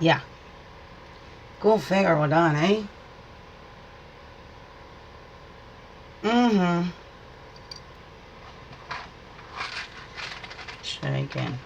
Yeah. Go figure what on, eh? Mm-hmm. Shaking.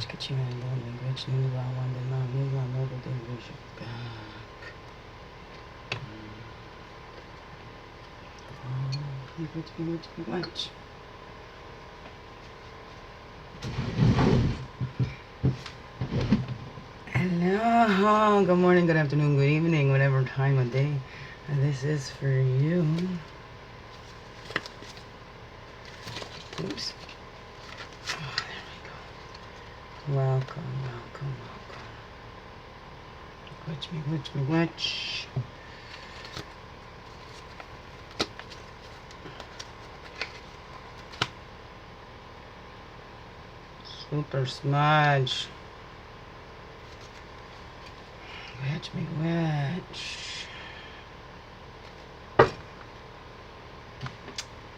Get you in the language, new I want to know, new I know the English back. Oh, much. Hello, good morning, good afternoon, good evening, whatever time of day this is for you. Oops. Oh, there we go. Welcome. Watch me. Super smudge. Watch.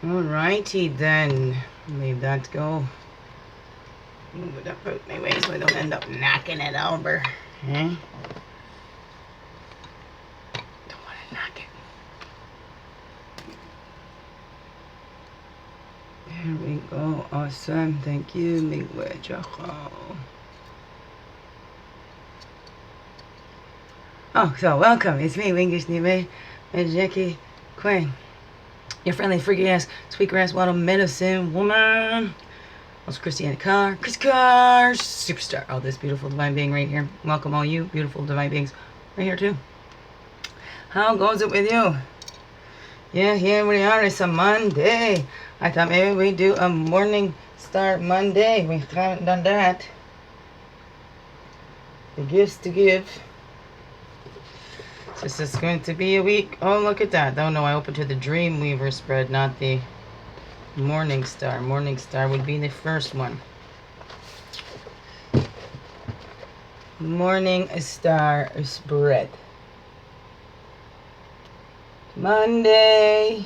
Alrighty then. Leave that go. Move it up out my way so I don't end up knocking it over. Eh? Don't want to knock it. There we go. Awesome. Thank you. Oh, so welcome. It's me, Wingish Nive, and Jackie Quinn. Your friendly, freaky ass, squeaker ass, water medicine woman. Also, Christiana Carr, superstar. Oh, this beautiful divine being right here. Welcome all you beautiful divine beings right here too. How goes it with you? Yeah, here we are. It's a Monday. I thought maybe we'd do a morning star Monday. We haven't done that. The gifts to give. This is going to be a week. Oh, look at that. Oh, no, I opened to the Dreamweaver spread, not the Morning Star. Morning Star would be the first one. Morning Star spread. Monday.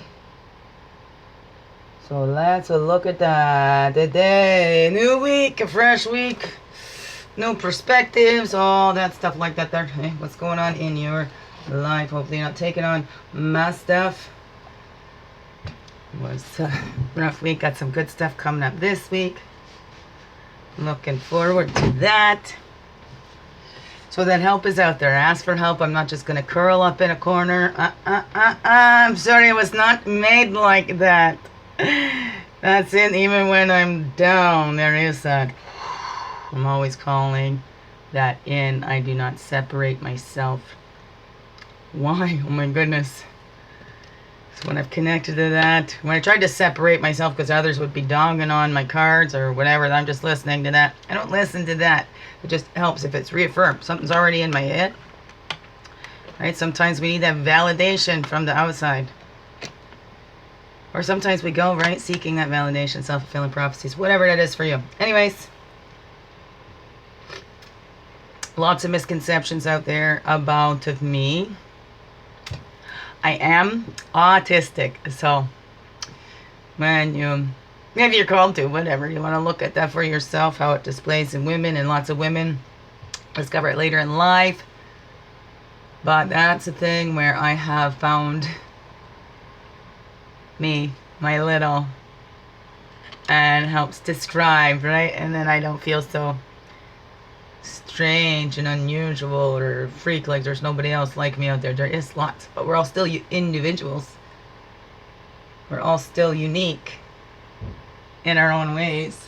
So let's look at that. Today, a new week, a fresh week, new perspectives, all that stuff like that there. Hey, what's going on in your life? Hopefully you're not taking on my stuff. It was a rough week. Got some good stuff coming up this week. Looking forward to that. So that help is out there. Ask for help. I'm not just going to curl up in a corner. I'm sorry, it was not made like that. That's it. Even when I'm down, there is that. I'm always calling that in. I do not separate myself. Why? Oh my goodness. So when I've connected to that, when I tried to separate myself because others would be dogging on my cards or whatever, I'm just listening to that. I don't listen to that. It just helps if it's reaffirmed. Something's already in my head. Right? Sometimes we need that validation from the outside. Or sometimes we go, right, seeking that validation, self-fulfilling prophecies, whatever that is for you. Anyways, lots of misconceptions out there about me. I am autistic, so when you, maybe you're called to, whatever, you want to look at that for yourself, how it displays in women, and lots of women discover it later in life. But that's a thing where I have found me, my little, and helps describe, right? And then I don't feel so strange and unusual or freak like there's nobody else like me out there. There is lots, but we're all still individuals. We're all still unique in our own ways.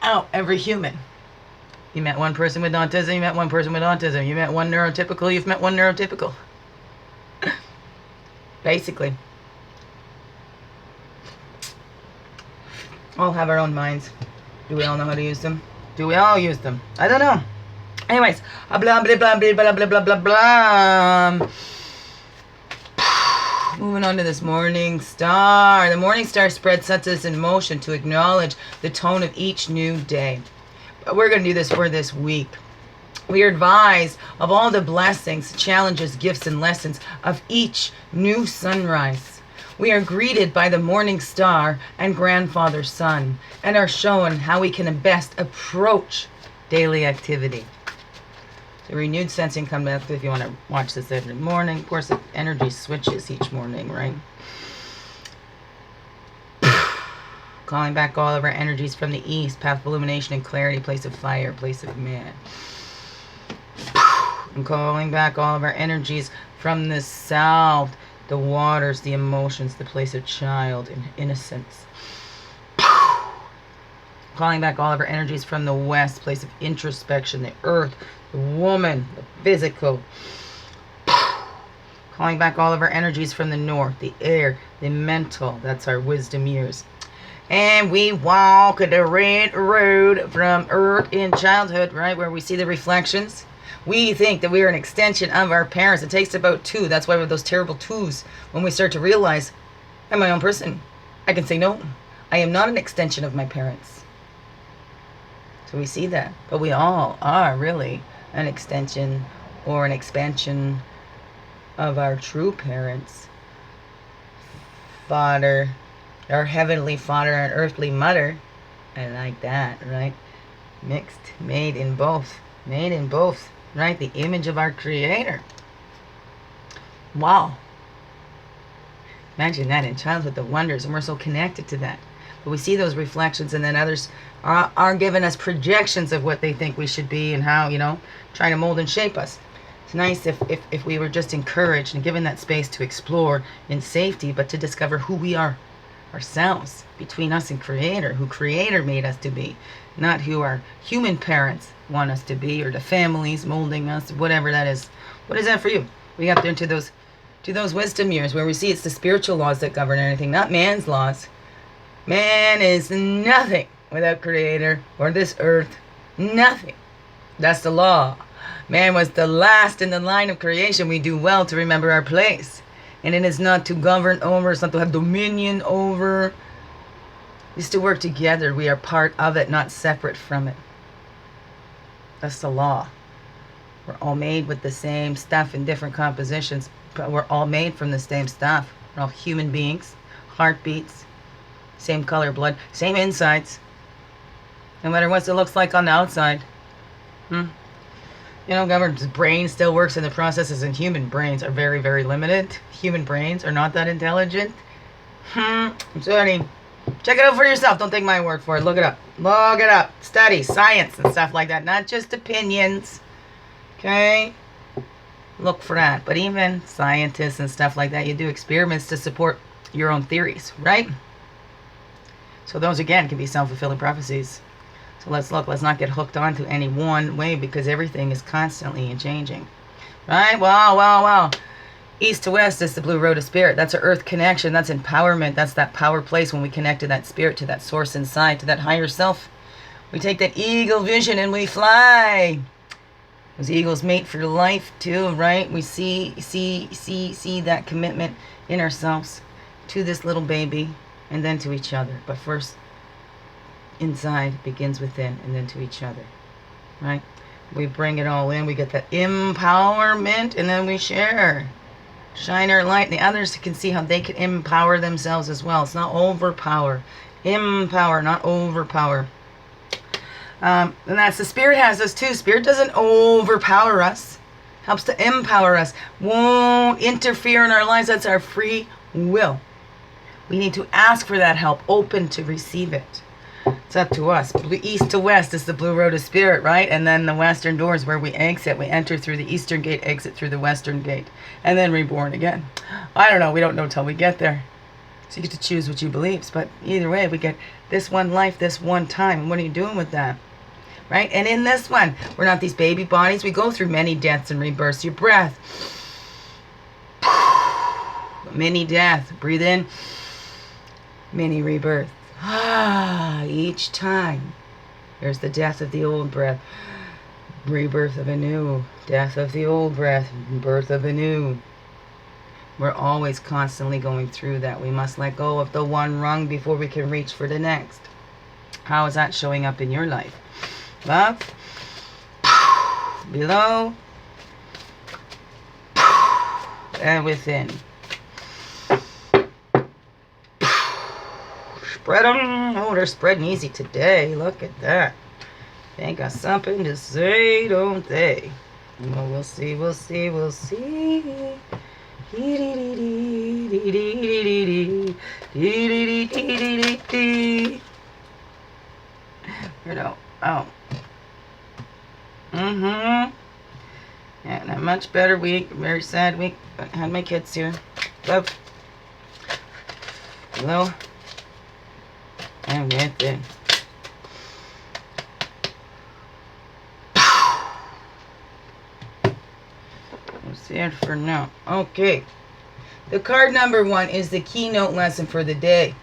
Oh, every human. You met one person with autism, you met one person with autism. You met one neurotypical, you've met one neurotypical. Basically. All have our own minds. Do we all know how to use them? Do we all use them? I don't know. Anyways, blah blah blah blah blah blah blah blah blah. Moving on to this morning star. The morning star spread sets us in motion to acknowledge the tone of each new day. But we're going to do this for this week. We are advised of all the blessings, challenges, gifts, and lessons of each new sunrise. We are greeted by the morning star and grandfather sun and are shown how we can best approach daily activity. So renewed sensing comes up if you want to watch this every morning. Of course, the energy switches each morning, right? Calling back all of our energies from the east, path of illumination and clarity, place of fire, place of man. And calling back all of our energies from the south, the waters, the emotions, the place of child and innocence. Calling back all of our energies from the west, place of introspection, the earth, the woman, the physical. Calling back all of our energies from the north, the air, the mental, that's our wisdom years. And we walk the red road from earth in childhood, right, where we see the reflections. We think that we are an extension of our parents. It takes about 2. That's why we're those terrible 2s. When we start to realize, I'm my own person. I can say, no, I am not an extension of my parents. So we see that. But we all are really an extension or an expansion of our true parents. Father, our heavenly father and earthly mother. I like that, right? Mixed, made in both. Made in both. Right? The image of our Creator. Wow. Imagine that in childhood, the wonders, and we're so connected to that. But we see those reflections, and then others are giving us projections of what they think we should be and how, trying to mold and shape us. It's nice if we were just encouraged and given that space to explore in safety, but to discover who we are ourselves, between us and Creator, who Creator made us to be, not who our human parents want us to be, or the families molding us, whatever that is. What is that for you? We got there to those wisdom years where we see it's the spiritual laws that govern everything, not man's laws. Man is nothing without Creator or this earth. Nothing. That's the law. Man was the last in the line of creation. We do well to remember our place. And it is not to govern over, it's not to have dominion over. It's to work together. We are part of it, not separate from it. That's the law. We're all made with the same stuff in different compositions, but we're all made from the same stuff. We're all human beings, heartbeats, same color blood, same insides. No matter what it looks like on the outside. You know, government's brain still works in the processes, and human brains are very, very limited. Human brains are not that intelligent. I'm sorry. Check it out for yourself. Don't take my word for it. Look it up. Look it up. Study science and stuff like that. Not just opinions. Okay? Look for that. But even scientists and stuff like that, you do experiments to support your own theories, right? So those, again, can be self-fulfilling prophecies. So let's look. Let's not get hooked onto any one way, because everything is constantly changing. Right? Wow. East to west is the blue road of spirit. That's an earth connection. That's empowerment. That's that power place when we connect to that spirit, to that source inside, to that higher self. We take that eagle vision and we fly. Those eagles mate for life too, right? We see that commitment in ourselves to this little baby and then to each other. But first, inside begins within and then to each other, right? We bring it all in. We get that empowerment and then we share. Shine our light, and the others can see how they can empower themselves as well. It's not overpower. Empower, not overpower. And that's the spirit has us too. Spirit doesn't overpower us. Helps to empower us. Won't interfere in our lives. That's our free will. We need to ask for that help. Open to receive it. It's up to us. East to west is the blue road of spirit, right? And then the western door is where we exit. We enter through the eastern gate, exit through the western gate, and then reborn again. I don't know. We don't know till we get there. So you get to choose what you believe. But either way, we get this one life, this one time. What are you doing with that? Right? And in this one, we're not these baby bodies. We go through many deaths and rebirths. Your breath. Many death. Breathe in. Many rebirth. Each time there's the death of the old breath, rebirth of a new, death of the old breath, birth of a new. We're always constantly going through that. We must let go of the one rung before we can reach for the next. How is that showing up in your life? Above, below, and within. Spread them. Oh, they're spreading easy today. Look at that. They got something to say, don't they? Well, we'll see. Weirdo. Oh. Yeah, a much better week. Very sad week. I had my kids here. Above. Below. And within. We'll see it for now. Okay. The card number 1 is the keynote lesson for the day.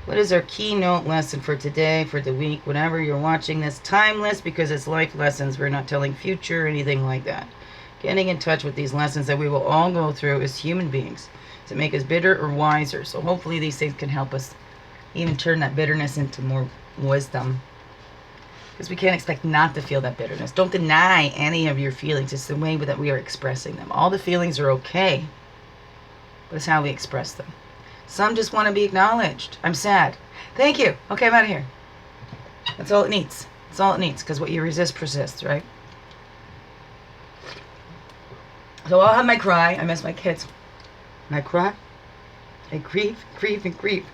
What is our keynote lesson for today, for the week, whenever you're watching this? Timeless, because it's life lessons. We're not telling future or anything like that. Getting in touch with these lessons that we will all go through as human beings to make us bitter or wiser. So hopefully these things can help us even turn that bitterness into more wisdom. Because we can't expect not to feel that bitterness. Don't deny any of your feelings. It's the way that we are expressing them. All the feelings are okay, but it's how we express them. Some just want to be acknowledged. I'm sad. Thank you. Okay, I'm out of here. That's all it needs. That's all it needs, because what you resist persists, right? So I'll have my cry. I miss my kids. And I cry. I grieve, and grieve.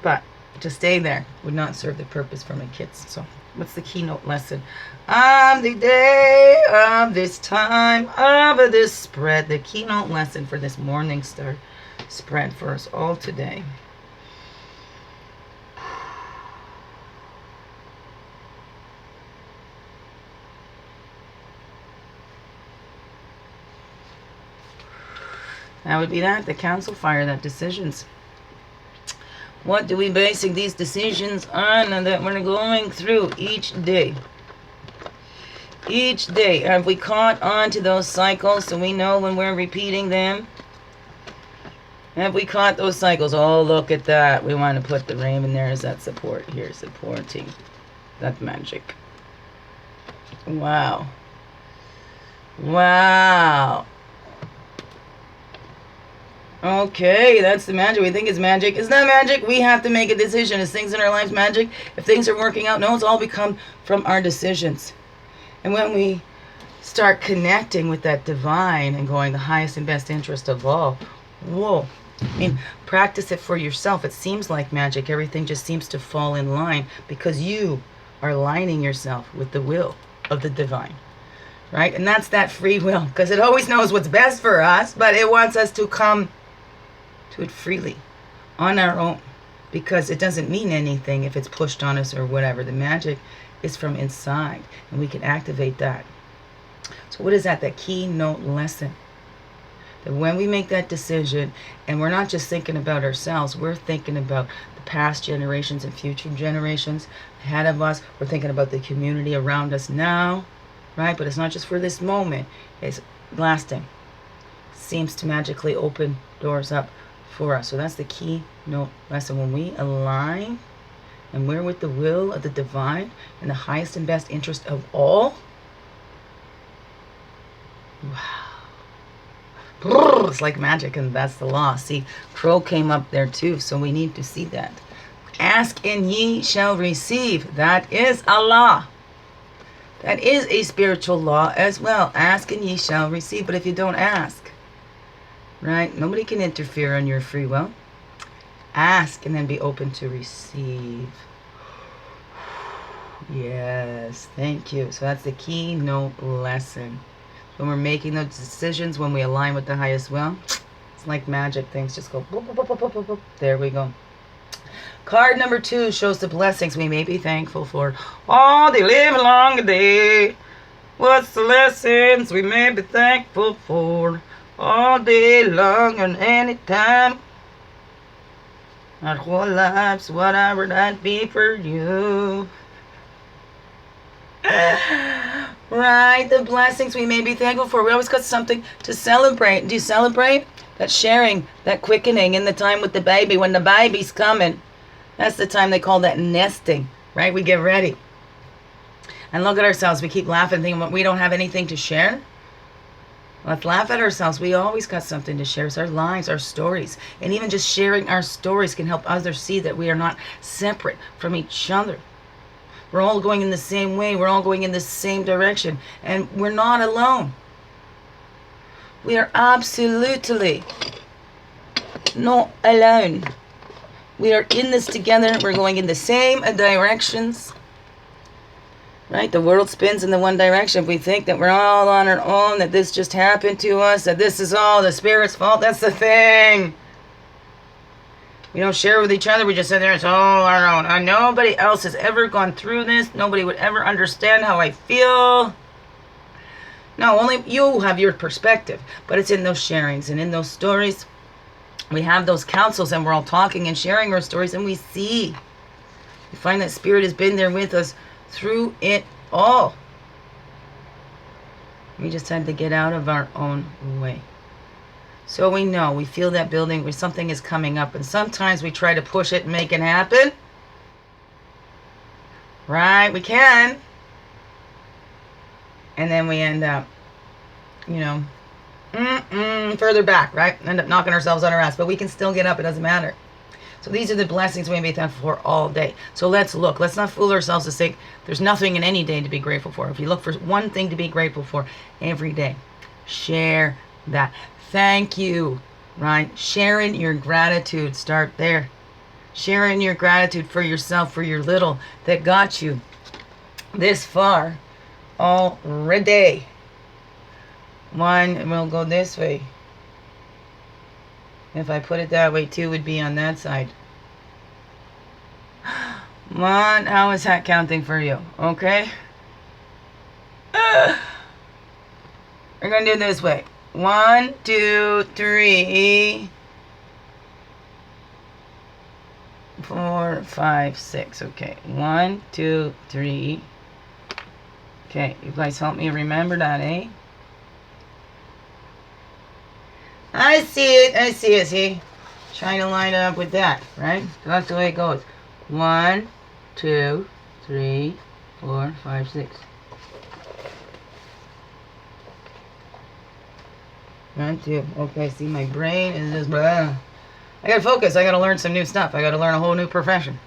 But to stay there would not serve the purpose for my kids. So what's the keynote lesson? On the day of this time of this spread, the keynote lesson for this morning star spread for us all today. That would be that, the council fire, that decisions. What do we basing these decisions on and that we're going through each day? Each day, have we caught on to those cycles so we know when we're repeating them? Have we caught those cycles? Oh, look at that. We want to put the raven there as that support here, supporting that magic. Wow. Wow. Okay, that's the magic. We think it's magic. It's not magic. We have to make a decision. Is things in our lives magic? If things are working out, no, it's all become from our decisions. And when we start connecting with that divine and going the highest and best interest of all, whoa. I mean, practice it for yourself. It seems like magic. Everything just seems to fall in line because you are aligning yourself with the will of the divine. Right? And that's that free will, because it always knows what's best for us, but it wants us to come to it freely on our own, because it doesn't mean anything if it's pushed on us or whatever. The magic is from inside, and we can activate that. So what is that? That keynote lesson. That when we make that decision, and we're not just thinking about ourselves, we're thinking about the past generations and future generations ahead of us. We're thinking about the community around us now, right? But it's not just for this moment. It's lasting. Seems to magically open doors up for us. So that's the keynote lesson. When we align and we're with the will of the divine and the highest and best interest of all, wow. It's like magic, and that's the law. See, crow came up there too, so we need to see that. Ask and ye shall receive. That is a law. That is a spiritual law as well. Ask and ye shall receive. But if you don't ask, right, nobody can interfere on your free will. Ask and then be open to receive. Yes, thank you. So that's the keynote lesson. When we're making those decisions, when we align with the highest will, it's like magic. Things just go boop, boop, boop, boop, boop, boop. There we go. Card number 2 shows the blessings we may be thankful for all the live long day. What's the lessons we may be thankful for all day long and any time? Our whole lives, whatever that be for you. Right, the blessings we may be thankful for. We always got something to celebrate. Do you celebrate? That sharing, that quickening in the time with the baby. When the baby's coming, that's the time they call that nesting, right? We get ready. And look at ourselves. We keep laughing, thinking we don't have anything to share. Let's laugh at ourselves. We always got something to share. It's our lives, our stories. And even just sharing our stories can help others see that we are not separate from each other. We're all going in the same way. We're all going in the same direction. And we're not alone. We are absolutely not alone. We are in this together. We're going in the same directions. Right? The world spins in the one direction. If we think that we're all on our own, that this just happened to us, that this is all the Spirit's fault, that's the thing. We don't share with each other. We just sit there, it's all our own. And nobody else has ever gone through this. Nobody would ever understand how I feel. No, only you have your perspective. But it's in those sharings and in those stories. We have those councils and we're all talking and sharing our stories. And we see. We find that Spirit has been there with us through it all. We just had to get out of our own way. So we know, we feel that building where something is coming up. And sometimes we try to push it and make it happen. Right? We can. And then we end up, you know, further back, right? End up knocking ourselves on our ass. But we can still get up. It doesn't matter. So these are the blessings we may be thankful for all day. So let's look. Let's not fool ourselves to think there's nothing in any day to be grateful for. If you look for one thing to be grateful for every day, share that. Thank you, right? Sharing your gratitude. Start there. Sharing your gratitude for yourself, for your little that got you this far already. One, and we'll go this way. If I put it that way, 2 would be on that side. 1, how is that counting for you? Okay? We're going to do it this way. 1, 2, 3, 4, 5, 6. Okay. 1, 2, 3. Okay. You guys help me remember that, eh? I see it. I see it. See? Trying to line it up with that, right? That's the way it goes. 1, 2, 3, 4, 5, 6. 1, 2. Okay, see, my brain is just blah. I gotta focus. I gotta learn some new stuff. I gotta learn a whole new profession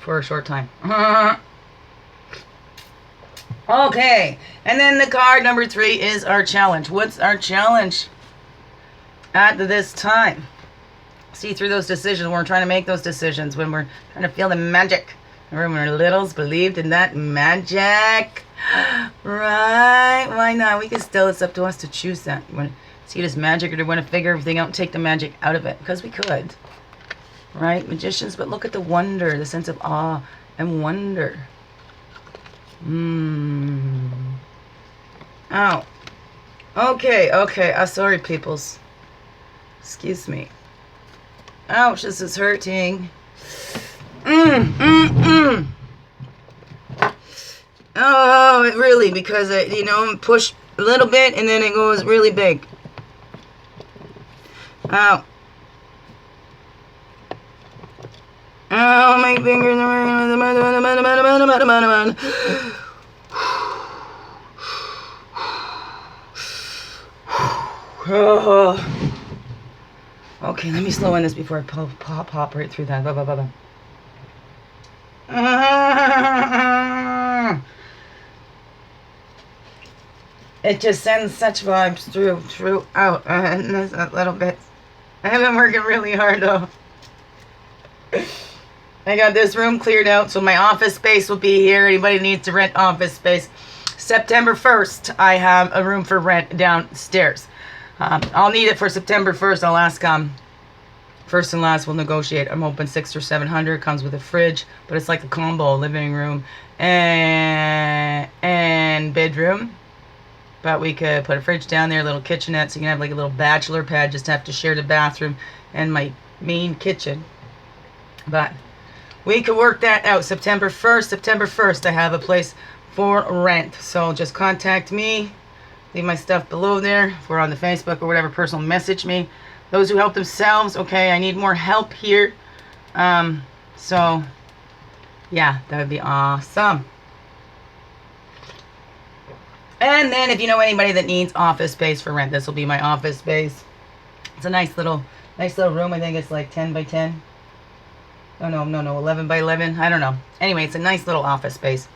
for a short time. Okay, and then the card number 3 is our challenge. What's our challenge at this time? See through those decisions when we're trying to make those decisions, when we're trying to feel the magic. Remember when our littles believed in that magic? Right? Why not? We can still, it's up to us to choose that. You want to see it as magic, or do you want to figure everything out and take the magic out of it? Because we could. Right? Magicians, but look at the wonder, the sense of awe and wonder. Ow. Okay. Sorry, peoples. Excuse me. Ouch, this is hurting. Oh, it really, because it, push a little bit and then it goes really big. Ow. Oh, my fingers are... Okay, let me slow in this before I pop right through that. It just sends such vibes throughout, and there's a little bit. I have been working really hard though. I got this room cleared out, so my office space will be here. Anybody needs to rent office space. September 1st, I have a room for rent downstairs. I'll need it for September 1st. I'll ask first and last. We'll negotiate. I'm hoping 600 or 700. Comes with a fridge, but it's like a combo: living room and bedroom. But we could put a fridge down there, a little kitchenette, so you can have like a little bachelor pad. Just have to share the bathroom and my main kitchen. But we could work that out. September 1st, I have a place for rent. So just contact me. Leave my stuff below there. If we're on the Facebook or whatever, personal message me. Those who help themselves, okay, I need more help here. So, yeah, that would be awesome. And then if you know anybody that needs office space for rent, this will be my office space. It's a nice little room. I think it's like 10 by 10. Oh, no, 11 by 11. I don't know. Anyway, it's a nice little office space.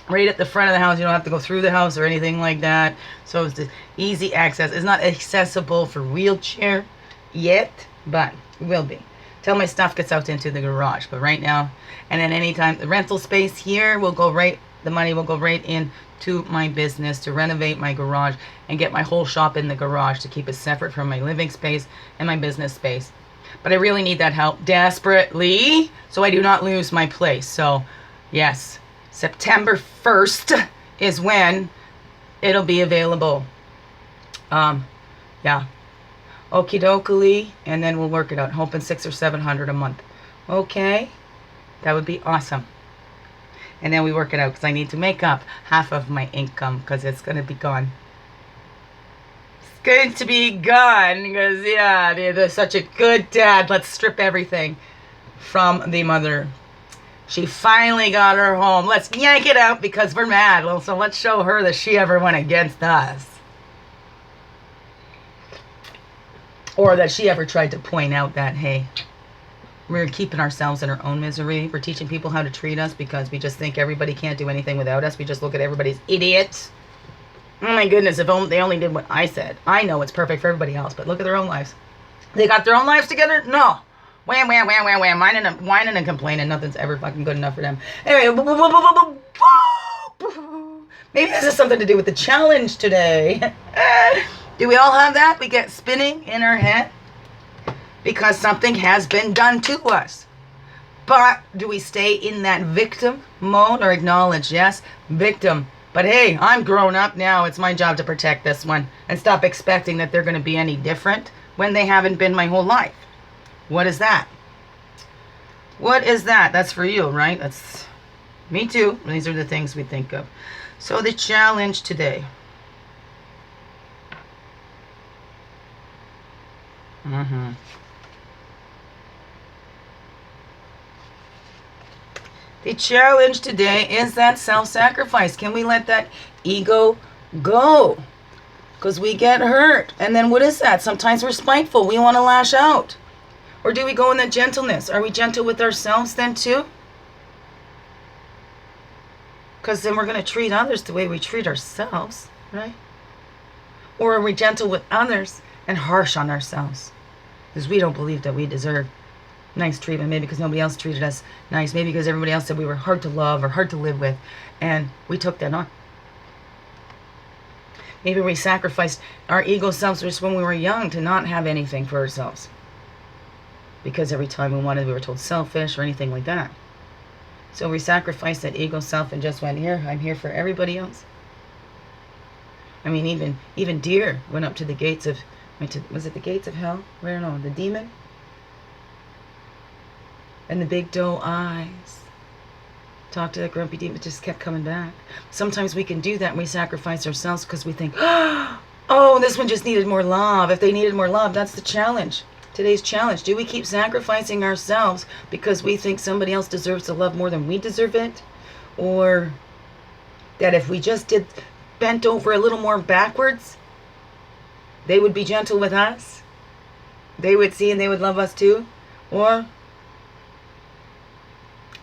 Right at the front of the house. You don't have to go through the house or anything like that. So it's just easy access. It's not accessible for wheelchair yet, but it will be. Till my stuff gets out into the garage. But right now, and then anytime, the rental space here will go right, the money will go right into my business to renovate my garage and get my whole shop in the garage to keep it separate from my living space and my business space. But I really need that help desperately so I do not lose my place. So, yes. September 1st is when it'll be available. Yeah. Okie dokie, and then we'll work it out. Hoping 600 or 700 a month. Okay? That would be awesome. And then we work it out because I need to make up half of my income because it's going to be gone. It's going to be gone because, yeah, they're such a good dad. Let's strip everything from the mother. She finally got her home. Let's yank it out because we're mad. Well, so let's show her that she ever went against us. Or that she ever tried to point out that, hey, we're keeping ourselves in our own misery. We're teaching people how to treat us because we just think everybody can't do anything without us. We just look at everybody's idiots. Oh my goodness, if they only did what I said. I know it's perfect for everybody else, but look at their own lives. They got their own lives together? No. Wham, whining and complaining. Nothing's ever fucking good enough for them. Anyway, maybe this has something to do with the challenge today. Do we all have that? We get spinning in our head because something has been done to us. But do we stay in that victim mode or acknowledge? Yes, victim. But hey, I'm grown up now. It's my job to protect this one and stop expecting that they're going to be any different when they haven't been my whole life. What is that? What is that? That's for you, right? That's me too. These are the things we think of. So the challenge today. The challenge today is that self-sacrifice. Can we let that ego go? Because we get hurt. And then what is that? Sometimes we're spiteful. We want to lash out. Or do we go in that gentleness? Are we gentle with ourselves then too? Because then we're going to treat others the way we treat ourselves, right? Or are we gentle with others and harsh on ourselves? Because we don't believe that we deserve nice treatment. Maybe because nobody else treated us nice. Maybe because everybody else said we were hard to love or hard to live with. And we took that on. Maybe we sacrificed our ego selves just when we were young to not have anything for ourselves. Because every time we wanted, we were told selfish or anything like that. So we sacrificed that ego self and just went, here, I'm here for everybody else. I mean, even deer went up to the gates of, was it the gates of hell? Where, no, the demon? And the big doe eyes. Talk to that grumpy demon, just kept coming back. Sometimes we can do that and we sacrifice ourselves because we think, oh, this one just needed more love. If they needed more love, that's the challenge. Today's challenge. Do we keep sacrificing ourselves because we think somebody else deserves the love more than we deserve it? Or that if we just bent over a little more backwards, they would be gentle with us? They would see and they would love us too? Or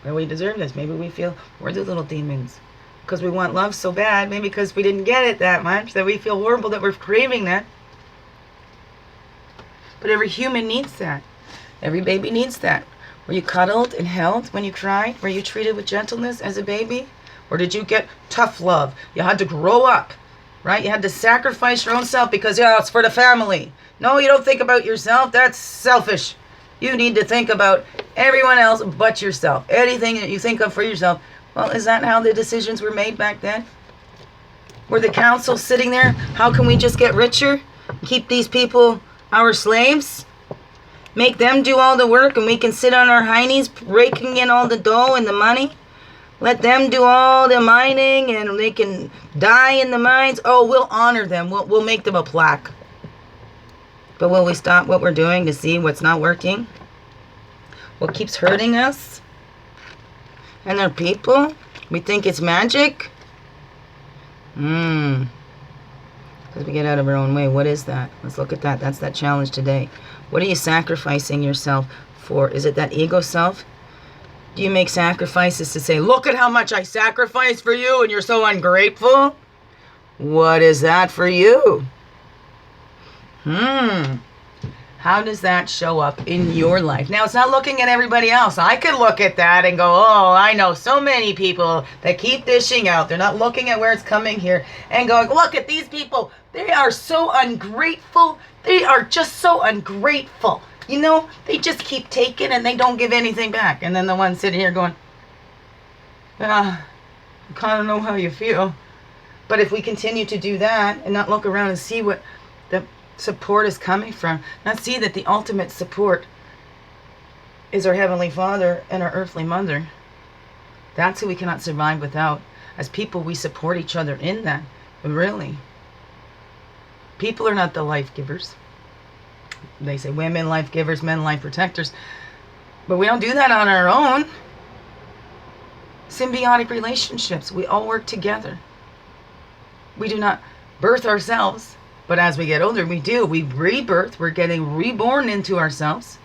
well, we deserve this. Maybe we feel we're the little demons because we want love so bad. Maybe because we didn't get it that much that we feel horrible that we're craving that. But every human needs that. Every baby needs that. Were you cuddled and held when you cried? Were you treated with gentleness as a baby? Or did you get tough love? You had to grow up, right? You had to sacrifice your own self because, yeah, it's for the family. No, you don't think about yourself. That's selfish. You need to think about everyone else but yourself. Anything that you think of for yourself. Well, is that how the decisions were made back then? Were the council sitting there? How can we just get richer? Keep these people our slaves? Make them do all the work and we can sit on our heinies raking in all the dough and the money? Let them do all the mining and they can die in the mines? Oh, we'll honor them. We'll make them a plaque. But will we stop what we're doing to see what's not working? What keeps hurting us? And our people? We think it's magic? Because we get out of our own way. What is that? Let's look at that. That's that challenge today. What are you sacrificing yourself for? Is it that ego self? Do you make sacrifices to say, look at how much I sacrificed for you and you're so ungrateful? What is that for you? How does that show up in your life? Now, it's not looking at everybody else. I could look at that and go, oh, I know so many people that keep dishing out. They're not looking at where it's coming here and going, look at these people. They are so ungrateful. They are just so ungrateful. You know, they just keep taking and they don't give anything back. And then the one sitting here going, I kind of know how you feel. But if we continue to do that and not look around and see what the support is coming from, not see that the ultimate support is our Heavenly Father and our earthly mother. That's who we cannot survive without. As people, we support each other in that. Really. People are not the life givers. They say women life givers, men life protectors. But we don't do that on our own. Symbiotic relationships. We all work together. We do not birth ourselves. But as we get older, we do. We rebirth. We're getting reborn into ourselves.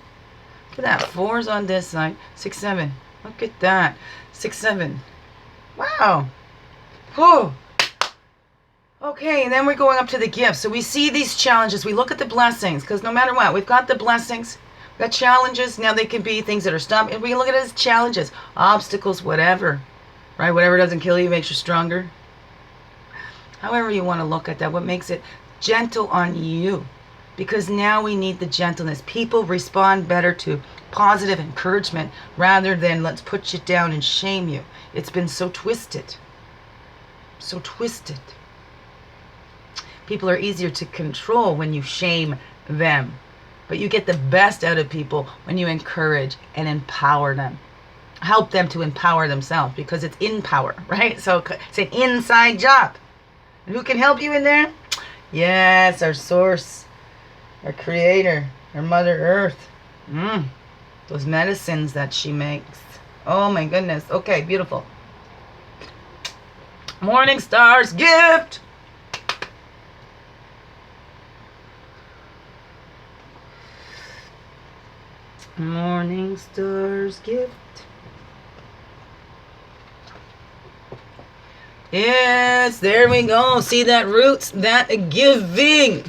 Look at that. 4's on this side. 6, 7. Look at that. 6, 7. Wow. Oh. Okay, and then we're going up to the gifts. So we see these challenges. We look at the blessings. Because no matter what, we've got the blessings. We've got challenges. Now they can be things that are stopping. And we look at it as challenges. Obstacles, whatever. Right? Whatever doesn't kill you makes you stronger. However you want to look at that. What makes it gentle on you, because now we need the gentleness. People respond better to positive encouragement rather than let's put you down and shame you. It's been so twisted. so twisted. People are easier to control when you shame them. But you get the best out of people when you encourage and empower them. Help them to empower themselves, because it's in power, right? So it's an inside job. And who can help you in there? Yes, our source, our creator, our Mother Earth. Those medicines that she makes. Oh my goodness. Okay, beautiful. Morning Star's gift. Morning Star's gift. Yes, there we go. See that roots, that giving.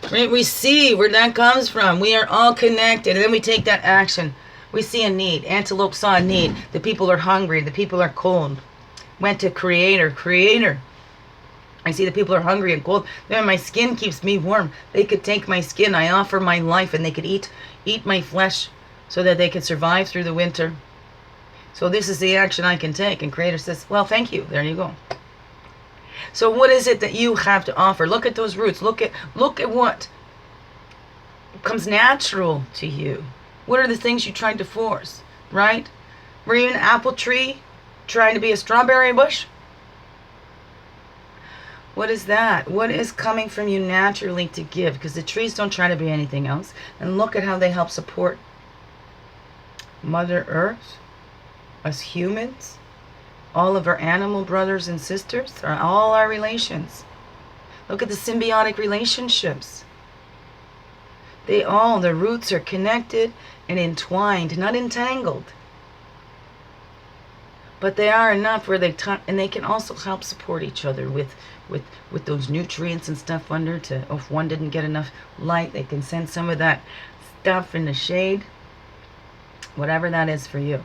Right? We see where that comes from. We are all connected. And then we take that action. We see a need. Antelope saw a need. The people are hungry. The people are cold. Went to Creator. Creator. I see the people are hungry and cold. Then my skin keeps me warm. They could take my skin. I offer my life, and they could eat my flesh so that they could survive through the winter. So this is the action I can take. And Creator says, well, thank you. There you go. So what is it that you have to offer? Look at those roots. Look at what comes natural to you. What are the things you tried to force, right? Were you an apple tree trying to be a strawberry bush? What is that? What is coming from you naturally to give? Because the trees don't try to be anything else. And look at how they help support Mother Earth, us humans, all of our animal brothers and sisters, all our relations. Look at the symbiotic relationships. The roots are connected and entwined, not entangled. But they are enough where and they can also help support each other with those nutrients and stuff under if one didn't get enough light, they can send some of that stuff in the shade. Whatever that is for you.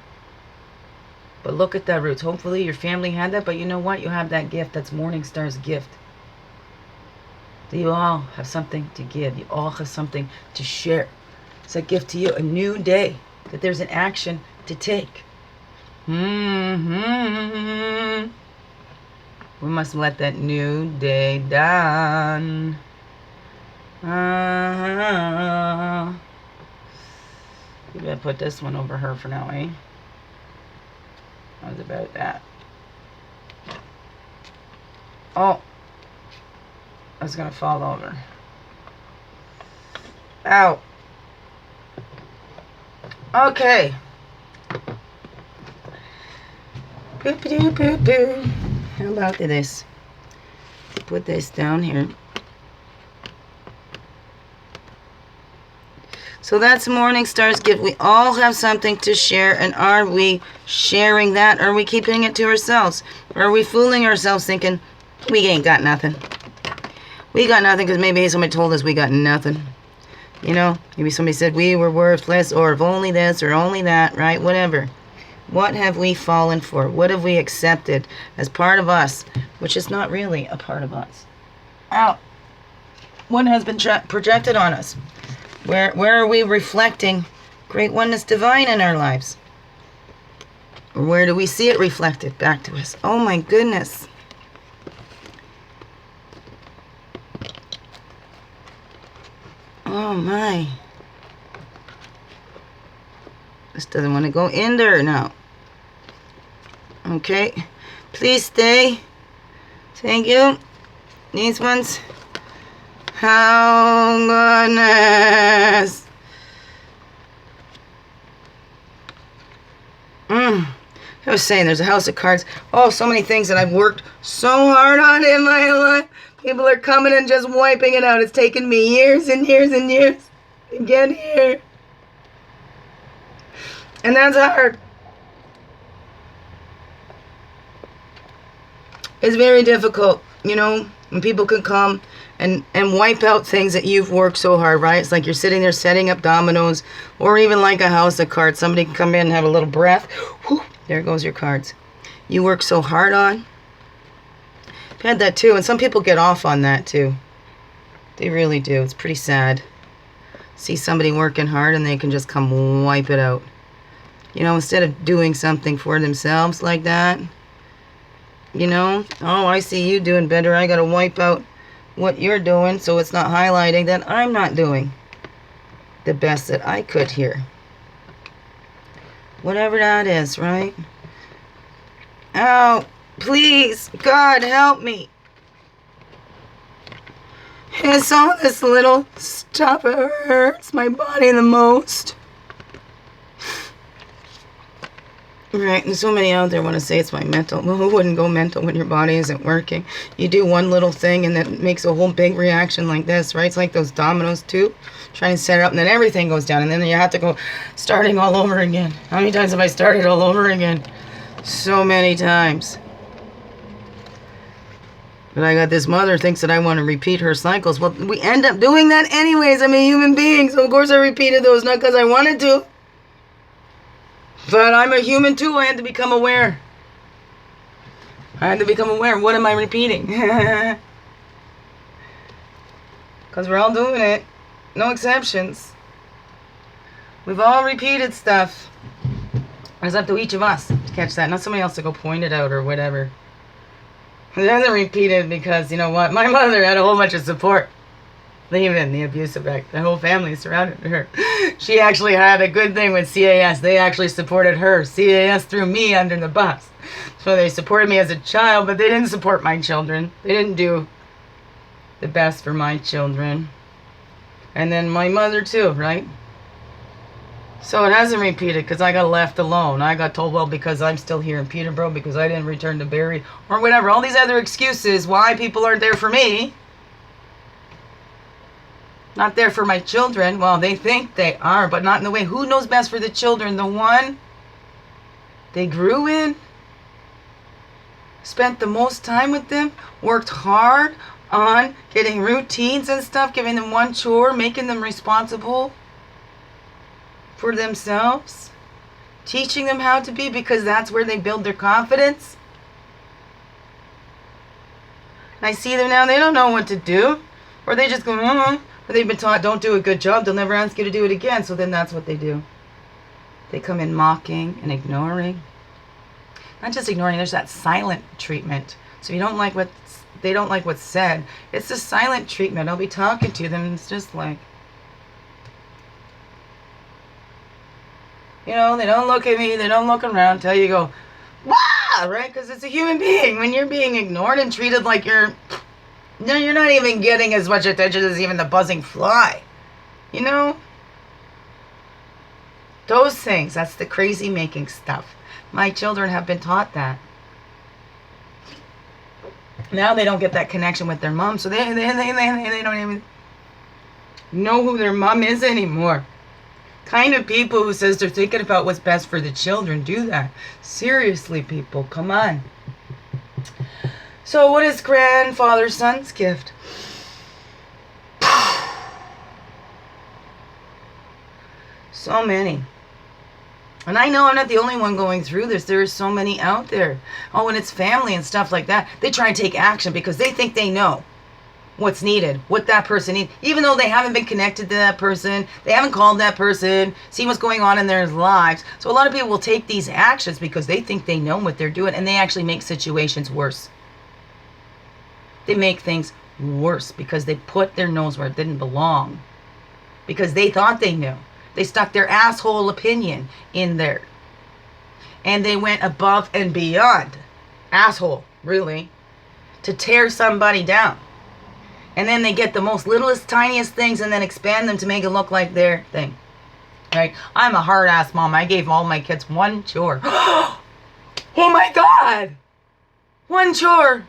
But look at that roots. Hopefully your family had that, but you know what? You have that gift. That's Morning Star's gift. You all have something to give. You all have something to share. It's a gift to you, a new day, that there's an action to take. We must let that new day dawn. You better put this one over her for now, eh? How's about that? Oh. I was gonna fall over. Ow. Okay. Boo. How about this? Put this down here. So that's Morning Star's gift. We all have something to share, and are we sharing that? Are we keeping it to ourselves? Or are we fooling ourselves thinking, we ain't got nothing? We got nothing because maybe somebody told us we got nothing. You know, maybe somebody said we were worthless, or if only this or only that, right? Whatever. What have we fallen for? What have we accepted as part of us, which is not really a part of us? Ow. What has been projected on us? Where are we reflecting great oneness divine in our lives? Or where do we see it reflected back to us? Oh my goodness. Oh my. This doesn't want to go in there now. Okay. Please stay. Thank you. These ones. Oh goodness. I was saying there's a house of cards. Oh, so many things that I've worked so hard on in my life. People are coming and just wiping it out. It's taken me years and years and years to get here. And that's hard. It's very difficult, you know, when people can come and wipe out things that you've worked so hard, right? It's like you're sitting there setting up dominoes, or even like a house of cards. Somebody can come in and have a little breath. Whew, there goes your cards. You work so hard on. I've had that too, and some people get off on that too. They really do. It's pretty sad. See somebody working hard and they can just come wipe it out. You know, instead of doing something for themselves like that, You know? Oh, I see you doing better. I gotta wipe out what you're doing so it's not highlighting that I'm not doing the best that I could here. Whatever that is, right? Oh, please, God, help me. It's all this little stuff. It hurts my body the most. Right, and so many out there want to say it's my mental. Well, who wouldn't go mental when your body isn't working? You do one little thing and that makes a whole big reaction like this, right? It's like those dominoes too. Trying to set it up and then everything goes down and then you have to go starting all over again. How many times have I started all over again? So many times. But I got this mother thinks that I want to repeat her cycles. Well, we end up doing that anyways. I'm a human being, so of course I repeated those, not because I wanted to. But I'm a human too. I had to become aware. I had to become aware. What am I repeating? Because we're all doing it. No exceptions. We've all repeated stuff. It's up to each of us to catch that. Not somebody else to go point it out or whatever. It hasn't repeated because, you know what? My mother had a whole bunch of support. Leaving the abusive act. The whole family surrounded her. She actually had a good thing with CAS. They actually supported her. CAS threw me under the bus. So they supported me as a child, but they didn't support my children. They didn't do the best for my children. And then my mother too, right? So it hasn't repeated because I got left alone. I got told, well, because I'm still here in Peterborough, because I didn't return to Barrie, or whatever. All these other excuses why people aren't there for me. Not there for my children. Well, they think they are, but not in the way. Who knows best for the children? The one they grew in, spent the most time with them, worked hard on getting routines and stuff, giving them one chore, making them responsible for themselves, teaching them how to be, because that's where they build their confidence. And I see them now, they don't know what to do, or they just go, or they've been taught, don't do a good job, they'll never ask you to do it again, so then that's what they do. They come in mocking and ignoring. Not just ignoring, there's that silent treatment. So you don't like what they don't like what's said. It's the silent treatment. I'll be talking to them and it's just like, you know, they don't look at me, they don't look around until you go, wow, right? Because it's a human being. When you're being ignored and treated like you're not even getting as much attention as even the buzzing fly. You know? Those things, that's the crazy making stuff. My children have been taught that. Now they don't get that connection with their mom, so they don't even know who their mom is anymore. Kind of people who says they're thinking about what's best for the children do that. Seriously, people, come on. So what is grandfather son's gift? So many. And I know I'm not the only one going through this. There are so many out there. Oh, and it's family and stuff like that. They try and take action because they think they know what's needed, what that person needs. Even though they haven't been connected to that person, they haven't called that person, seen what's going on in their lives. So a lot of people will take these actions because they think they know what they're doing, and they actually make situations worse. They make things worse because they put their nose where it didn't belong. Because they thought they knew. They stuck their asshole opinion in there. And they went above and beyond. Asshole, really. To tear somebody down. And then they get the most littlest, tiniest things and then expand them to make it look like their thing. Right? I'm a hard-ass mom. I gave all my kids one chore. Oh my God! One chore!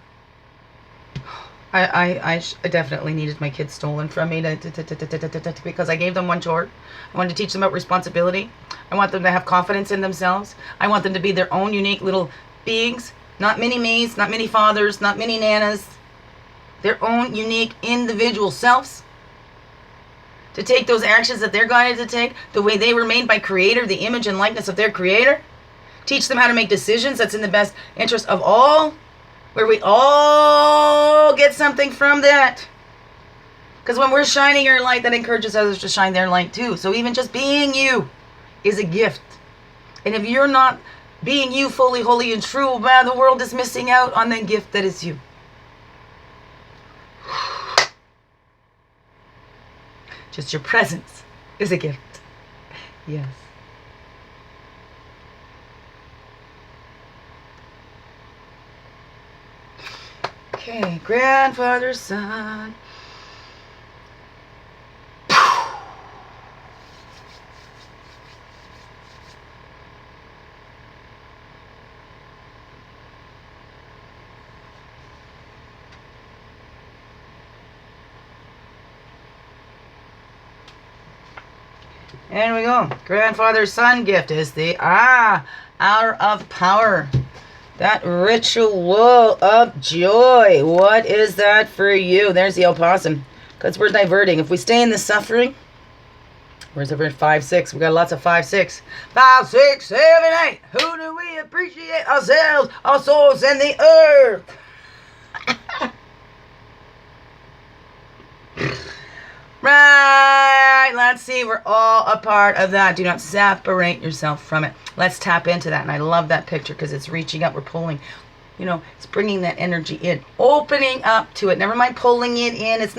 I definitely needed my kids stolen from me because I gave them one chore. I wanted to teach them about responsibility. I want them to have confidence in themselves. I want them to be their own unique little beings. Not mini me's, not mini fathers, not mini nanas. Their own unique individual selves. To take those actions that they're guided to take, the way they were made by Creator, the image and likeness of their Creator. Teach them how to make decisions that's in the best interest of all. Where we all get something from that. Because when we're shining our light, that encourages others to shine their light too. So even just being you is a gift. And if you're not being you fully, holy, and true, man, the world is missing out on that gift that is you. Just your presence is a gift. Yes. Okay, grandfather, son. There we go. Grandfather son gift is the hour of power. That ritual of joy. What is that for you? There's the opossum. Because we're diverting. If we stay in the suffering, where's over 5, 6? We got lots of 5, 6. 5, 6, 7, 8. Who do we appreciate? Ourselves, our souls, and the earth. Right, let's see, we're all a part of that. Do not separate yourself from it. Let's tap into that. And I love that picture because it's reaching up. We're pulling, you know, it's bringing that energy in, opening up to it. Never mind pulling it in. It's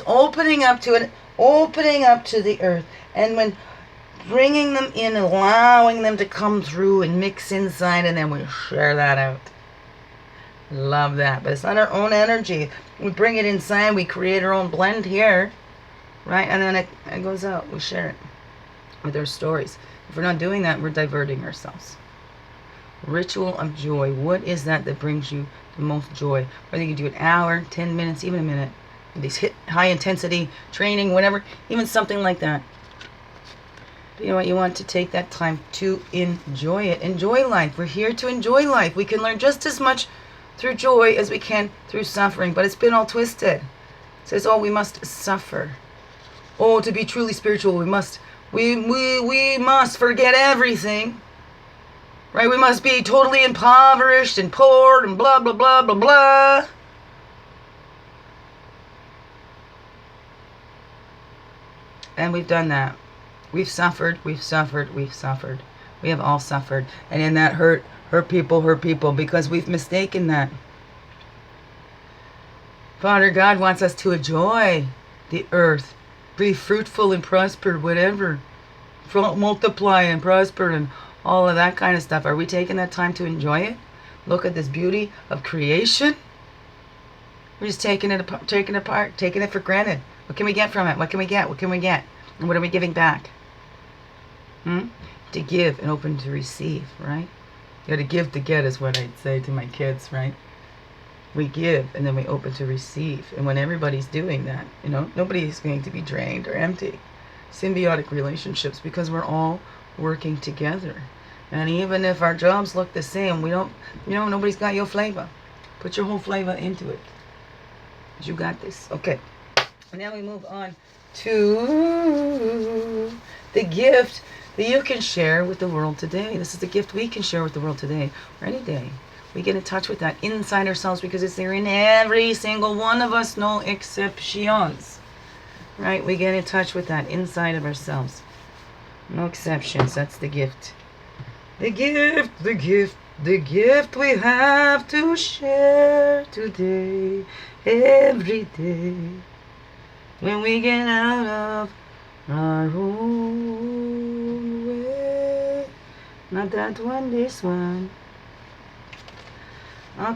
opening up to it, opening up to the earth. And when bringing them in, allowing them to come through and mix inside, and then we share that out. Love that. But it's not our own energy. We bring it inside. We create our own blend here. Right? And then it goes out. We share it with our stories. If we're not doing that, we're diverting ourselves. Ritual of joy. What is that brings you the most joy? Whether you do an hour, 10 minutes, even a minute. These high intensity training, whatever. Even something like that. But you know what? You want to take that time to enjoy it. Enjoy life. We're here to enjoy life. We can learn just as much through joy as we can through suffering. But it's been all twisted. It says, oh, we must suffer. Oh, to be truly spiritual, we must forget everything. Right? We must be totally impoverished and poor and blah, blah, blah, blah, blah. And we've done that. We've suffered, we've suffered, we've suffered. We have all suffered. And in that hurt people, because we've mistaken that. Father God wants us to enjoy the earth. Be fruitful and prosper, whatever. Multiply and prosper and all of that kind of stuff. Are we taking that time to enjoy it? Look at this beauty of creation. We're just taking it apart, taking it for granted. What can we get from it? What can we get? What can we get? And what are we giving back? To give and open to receive, right? You got to give to get is what I'd say to my kids, right? We give and then we open to receive. And when everybody's doing that, you know, nobody is going to be drained or empty. Symbiotic relationships, because we're all working together. And even if our jobs look the same, we don't, you know, nobody's got your flavor. Put your whole flavor into it. You got this. Okay. And now we move on to the gift that you can share with the world today. This is the gift we can share with the world today, or any day. We get in touch with that inside ourselves, because it's there in every single one of us, no exceptions. Right? We get in touch with that inside of ourselves. No exceptions. That's the gift. The gift, the gift, the gift we have to share today, every day. When we get out of our own way. Not that one, this one. Oh,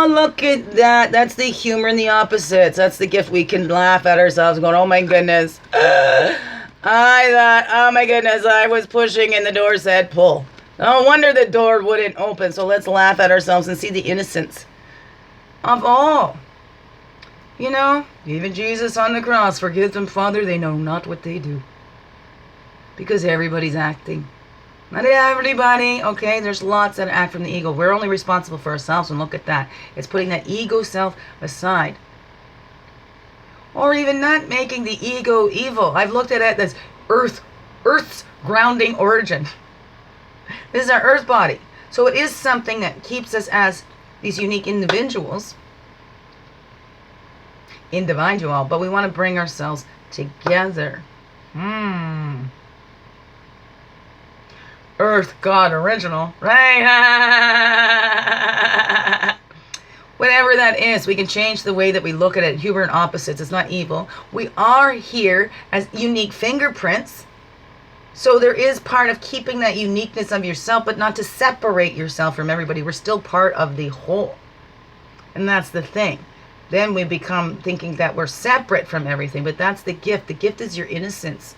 look at that. That's the humor in the opposites. That's the gift we can laugh at ourselves going, oh my goodness. I thought, oh my goodness, I was pushing and the door said pull. No wonder the door wouldn't open. So let's laugh at ourselves and see the innocence of all. You know, even Jesus on the cross, forgive them, Father, they know not what they do. Because everybody's acting. Not everybody, okay? There's lots that act from the ego. We're only responsible for ourselves, and look at that. It's putting that ego self aside. Or even not making the ego evil. I've looked at it as Earth's grounding origin. This is our Earth body. So it is something that keeps us as these unique individuals. Individual, but we want to bring ourselves together. Earth, God, original, right? Whatever that is, we can change the way that we look at it. Humor and opposites. It's not evil. We are here as unique fingerprints. So there is part of keeping that uniqueness of yourself, but not to separate yourself from everybody. We're still part of the whole. And that's the thing. Then we become thinking that we're separate from everything. But that's the gift. The gift is your innocence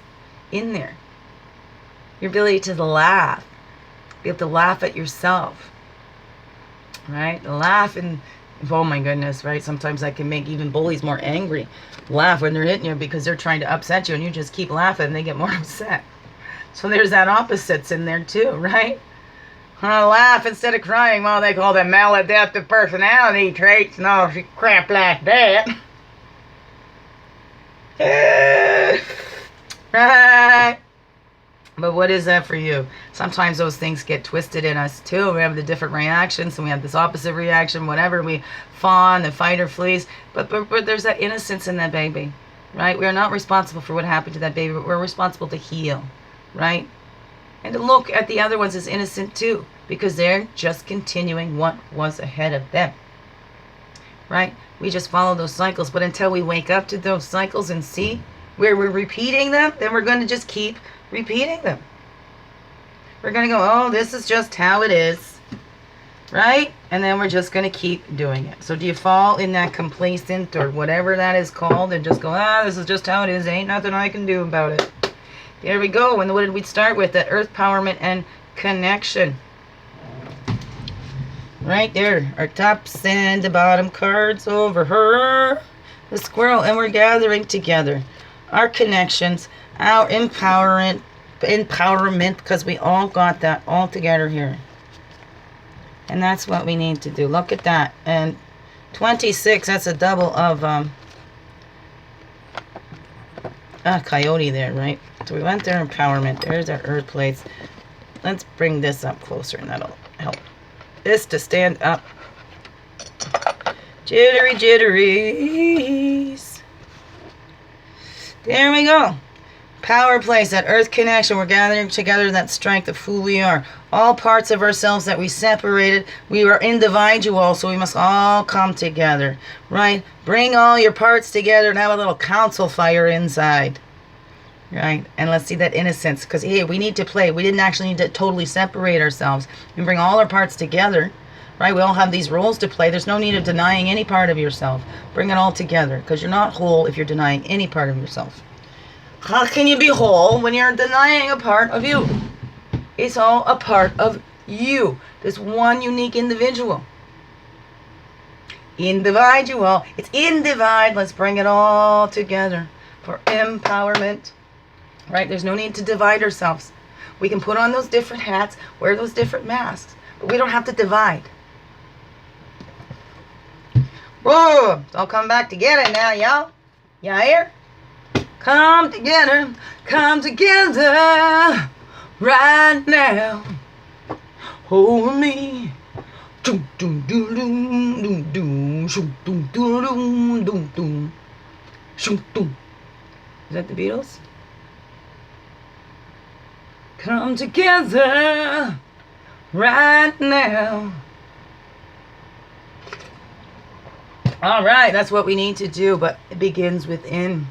in there. Your ability to laugh. Be able to laugh at yourself. Right? Laugh and, oh my goodness, right? Sometimes that can make even bullies more angry. Laugh when they're hitting you because they're trying to upset you and you just keep laughing and they get more upset. So there's that opposites in there too, right? Laugh instead of crying. Well, they call that maladaptive personality traits and all crap like that. Right? But what is that for you? Sometimes those things get twisted in us too. We have the different reactions and we have this opposite reaction, whatever. We fawn, the fight or flees. But there's that innocence in that baby, right? We are not responsible for what happened to that baby, but we're responsible to heal, right? And to look at the other ones as innocent too, because they're just continuing what was ahead of them, right? We just follow those cycles. But until we wake up to those cycles and see where we're repeating them, then we're going to just keep repeating them. We're going to go, oh, this is just how it is, right? And then we're just going to keep doing it. So do you fall in that complacent or whatever that is called and just go, this is just how it is. Ain't nothing I can do about it. There we go. And what did we start with? That earth empowerment and connection. Right there. Our tops and the bottom cards over her. The squirrel. And we're gathering together our connections, our empowerment, because we all got that all together here. And that's what we need to do. Look at that. And 26, that's a double of coyote there, right? So we went there, empowerment. There's our earth plates. Let's bring this up closer and that'll help this to stand up. Jittery jitteries. There we go. Power place, that earth connection. We're gathering together that strength of who we are. All parts of ourselves that we separated. We are individual, so we must all come together, right? Bring all your parts together and have a little council fire inside, right? And let's see that innocence, because hey, we need to play. We didn't actually need to totally separate ourselves and bring all our parts together, right? We all have these roles to play. There's no need of denying any part of yourself. Bring it all together, because you're not whole if you're denying any part of yourself. How can you be whole when you're denying a part of you? It's all a part of you. This one unique individual. Individual. It's individe. Let's bring it all together for empowerment. Right? There's no need to divide ourselves. We can put on those different hats, wear those different masks, but we don't have to divide. Whoa! It's all come back together now, y'all. Y'all here? Come together right now. Hold me. Is that the Beatles? Come together right now. All right, that's what we need to do, but it begins within.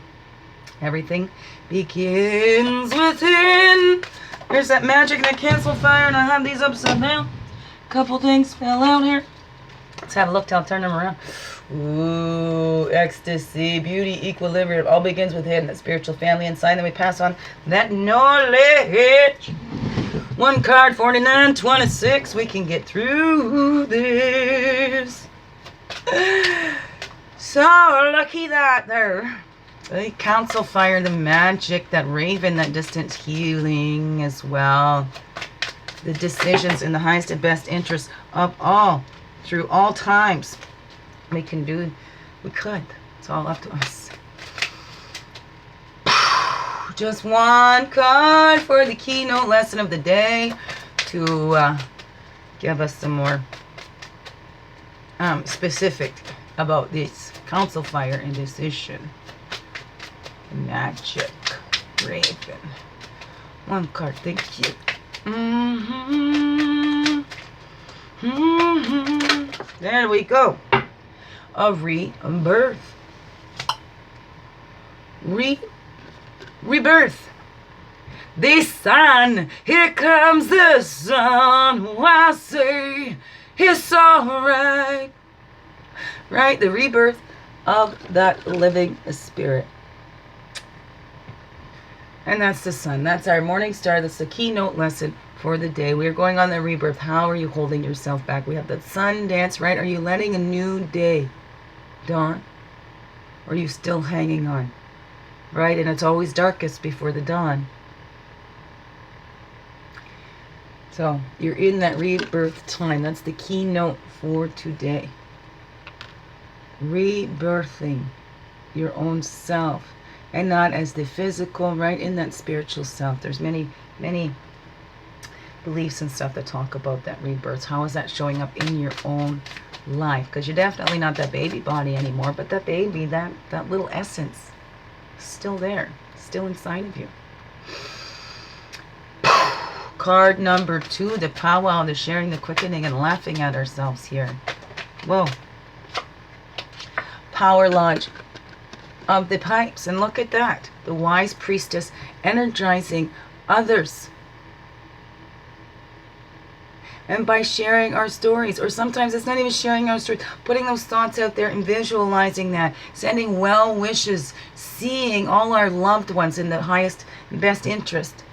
Everything begins within. There's that magic, that cancel fire, and I have these upside down. Couple things fell out here. Let's have a look till I turn them around. Ooh, ecstasy, beauty, equilibrium. All begins within, that spiritual family inside. Then we pass on that knowledge. One card, 4926. We can get through this. So lucky that there. The council fire, the magic, that raven, that distant healing as well. The decisions in the highest and best interest of all, through all times. We could. It's all up to us. Just one card for the keynote lesson of the day to give us some more specific about this council fire and decision. Magic. Raven. One card, thank you. Mm-hmm. Mm-hmm. There we go. A rebirth. Rebirth. The sun, here comes the sun. Oh, I say it's alright. Right? The rebirth of that living spirit. And that's the sun. That's our morning star. That's the keynote lesson for the day. We are going on the rebirth. How are you holding yourself back? We have the sun dance, right? Are you letting a new day dawn? Or are you still hanging on? Right? And it's always darkest before the dawn. So you're in that rebirth time. That's the keynote for today. Rebirthing your own self. And not as the physical, right? In that spiritual self. There's many beliefs and stuff that talk about that rebirth. How is that showing up in your own life? Because you're definitely not that baby body anymore. But that baby, that little essence, still there. Still inside of you. Card number 2, the powwow, the sharing, the quickening, and laughing at ourselves here. Whoa. Power Lodge of the pipes. And look at that. The wise priestess energizing others. And by sharing our stories, or sometimes it's not even sharing our stories, putting those thoughts out there and visualizing that, sending well wishes, seeing all our loved ones in the highest and best interest,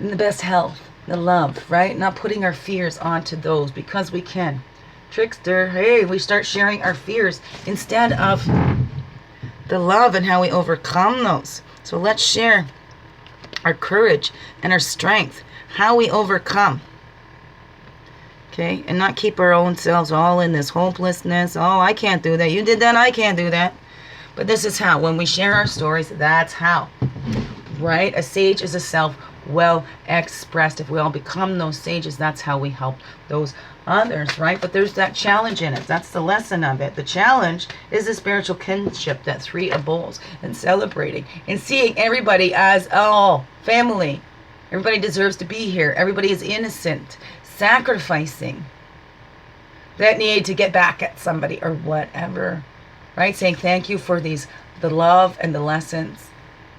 in the best health, the love, right? Not putting our fears onto those because we can. Trickster, hey, we start sharing our fears instead of the love and how we overcome those. So let's share our courage and our strength, how we overcome. Okay, and not keep our own selves all in this hopelessness. Oh, I can't do that. You did that, I can't do that. But this is how. When we share our stories, that's how. Right? A sage is a self well expressed. If we all become those sages, that's how we help those others, right? But there's that challenge in it. That's the lesson of it. The challenge is the spiritual kinship, that 3 of bowls, and celebrating and seeing everybody as all family. Everybody deserves to be here. Everybody is innocent. Sacrificing that need to get back at somebody or whatever, right? Saying thank you for the love and the lessons,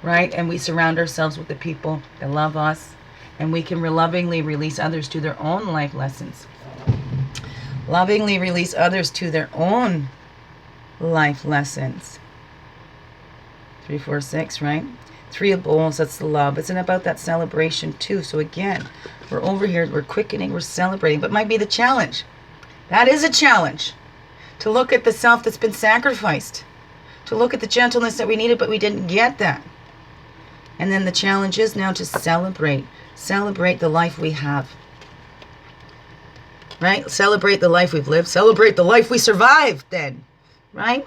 right? And we surround ourselves with the people that love us, and we can lovingly release others to their own life lessons. Lovingly release others to their own life lessons. 3, 4, 6, right? 3 of bowls, that's the love. It's about that celebration too. So again, we're over here, we're quickening, we're celebrating, but might be the challenge. That is a challenge. To look at the self that's been sacrificed. To look at the gentleness that we needed, but we didn't get that. And then the challenge is now to celebrate. Celebrate the life we have. Right? Celebrate the life we've lived. Celebrate the life we survived then. Right?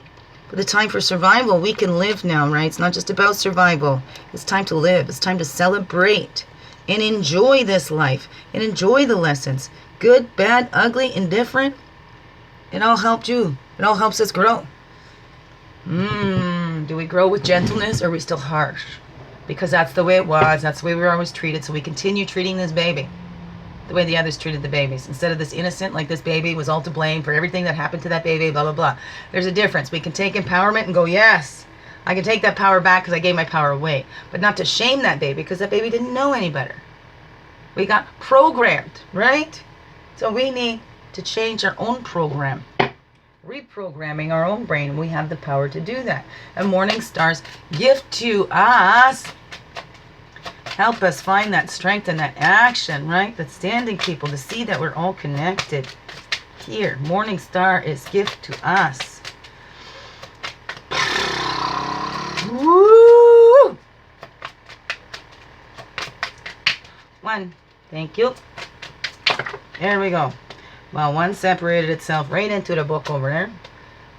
For the time for survival, we can live now, right? It's not just about survival. It's time to live. It's time to celebrate and enjoy this life and enjoy the lessons. Good, bad, ugly, indifferent. It all helped you. It all helps us grow. Do we grow with gentleness, or are we still harsh? Because that's the way it was. That's the way we were always treated. So we continue treating this baby the way the others treated the babies. Instead of this innocent, like this baby was all to blame for everything that happened to that baby, blah, blah, blah. There's a difference. We can take empowerment and go, yes, I can take that power back because I gave my power away. But not to shame that baby, because that baby didn't know any better. We got programmed, right? So we need to change our own program. Reprogramming our own brain, and we have the power to do that. And morning stars gift to us. Help us find that strength and that action, right? That standing people to see that we're all connected. Here, morning star is gift to us. Woo! 1. Thank you. There we go. Well, 1 separated itself right into the book over there.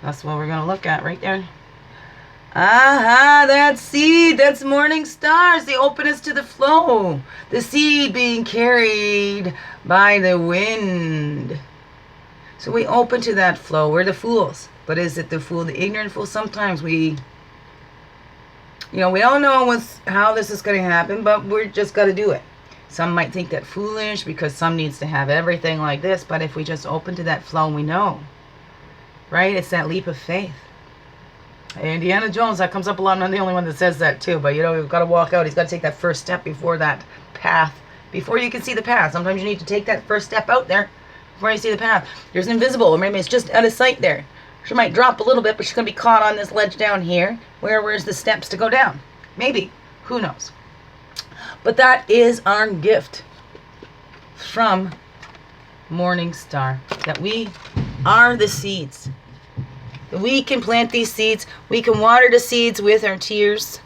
That's what we're going to look at right there. Aha, that seed, that's morning stars, the openness to the flow. The seed being carried by the wind. So we open to that flow. We're the fools. But is it the fool, the ignorant fool? Sometimes we You know, we don't know how this is going to happen, but we're just got to do it. Some might think that foolish because some needs to have everything like this, but if we just open to that flow, we know, right? It's that leap of faith. Indiana Jones, that comes up a lot. I'm not the only one that says that too, but you know, we've got to walk out. He's got to take that first step before that path, before you can see the path. Sometimes you need to take that first step out there before you see the path. There's an invisible, or maybe it's just out of sight there. She might drop a little bit, but she's going to be caught on this ledge down here. Where's the steps to go down? Maybe. Who knows? But that is our gift from Morning Star, that we are the seeds. That we can plant these seeds. We can water the seeds with our tears.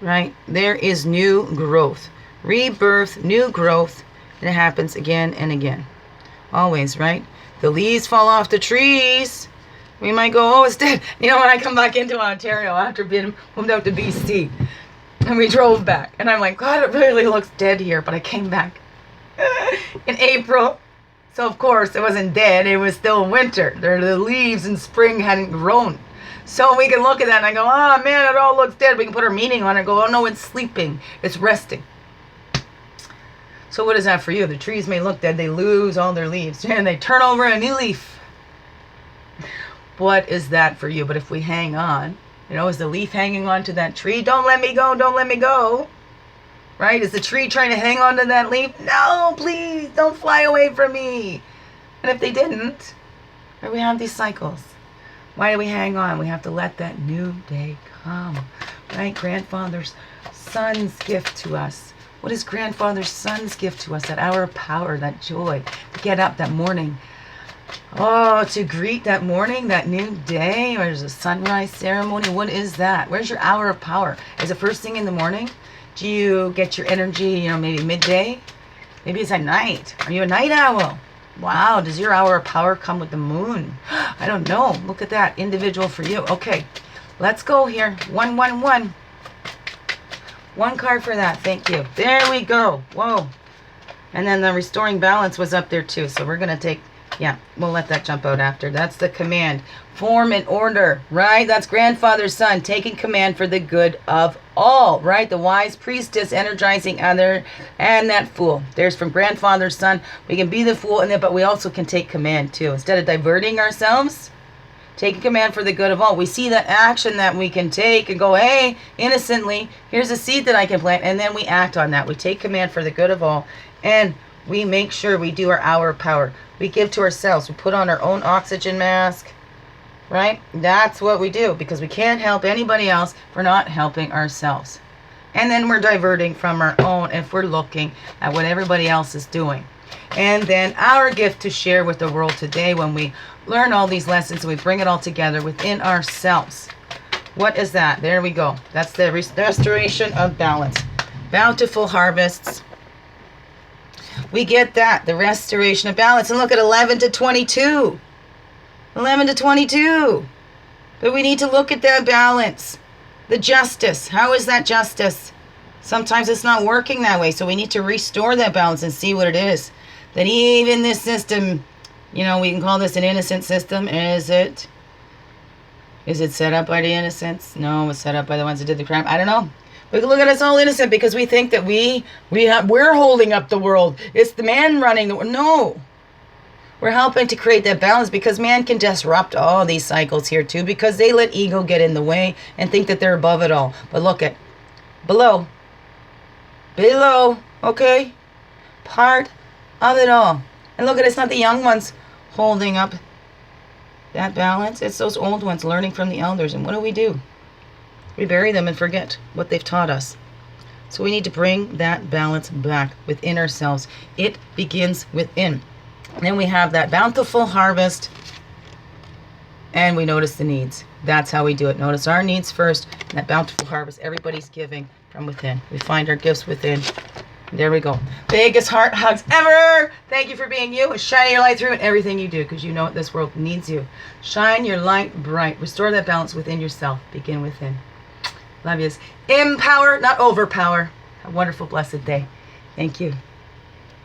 Right? There is new growth. Rebirth, new growth. And it happens again and again. Always, right? The leaves fall off the trees. We might go, oh, it's dead. You know, when I come back into Ontario after being moved out to BC, and we drove back, and I'm like, God, it really looks dead here. But I came back in April. So, of course, it wasn't dead. It was still winter. The leaves in spring hadn't grown. So we can look at that and I go, oh, man, it all looks dead. We can put our meaning on it and go, oh, no, it's sleeping. It's resting. So what is that for you? The trees may look dead. They lose all their leaves. And they turn over a new leaf. What is that for you? But if we hang on, you know, is the leaf hanging on to that tree? Don't let me go. Don't let me go. Right? Is the tree trying to hang on to that leaf? No, please, don't fly away from me. And if they didn't, right, we have these cycles. Why do we hang on? We have to let that new day come. Right? Grandfather's son's gift to us. What is grandfather's son's gift to us? That hour of power, that joy. To get up that morning. Oh, to greet that morning, that new day. Or there's a sunrise ceremony. What is that? Where's your hour of power? Is it first thing in the morning? Do you get your energy, you know, maybe midday? Maybe it's at night. Are you a night owl? Wow, does your hour of power come with the moon? I don't know. Look at that. Individual for you. Okay, let's go here. 111. One card for that. Thank you. There we go. Whoa. And then the restoring balance was up there too. So we're going to take, yeah, we'll let that jump out after. That's the command. Form and order, right? That's grandfather's son taking command for the good of all, right? The wise priestess energizing other, and that fool. There's from grandfather's son. We can be the fool, and then, but we also can take command too. Instead of diverting ourselves, taking command for the good of all. We see that action that we can take and go, hey, innocently, here's a seed that I can plant, and then we act on that. We take command for the good of all, and we make sure we do our hour of power. We give to ourselves. We put on our own oxygen mask. Right? That's what we do, because we can't help anybody else if we're not helping ourselves. And then we're diverting from our own if we're looking at what everybody else is doing. And then our gift to share with the world today, when we learn all these lessons and we bring it all together within ourselves. What is that? There we go. That's the restoration of balance. Bountiful harvests. We get that. The restoration of balance. And look at 11 to 22. 11 to 22. But we need to look at that balance. The justice. How is that justice? Sometimes it's not working that way. So we need to restore that balance and see what it is. That even this system, you know, we can call this an innocent system. Is it? Is it set up by the innocents? No, it's set up by the ones that did the crime. I don't know. But look at us all innocent because we think that we're holding up the world. It's the man running the world. No. We're helping to create that balance because man can disrupt all these cycles here too, because they let ego get in the way and think that they're above it all. But look at below, okay? Part of it all. And look at it's not the young ones holding up that balance. It's those old ones learning from the elders. And what do? We bury them and forget what they've taught us. So we need to bring that balance back within ourselves. It begins within. Then we have that bountiful harvest, and we notice the needs. That's how we do it. Notice our needs first, and that bountiful harvest. Everybody's giving from within. We find our gifts within. There we go. Biggest heart hugs ever. Thank you for being you. Shine your light through in everything you do, because you know this world needs you. Shine your light bright. Restore that balance within yourself. Begin within. Love yous. Empower, not overpower. Have a wonderful, blessed day. Thank you.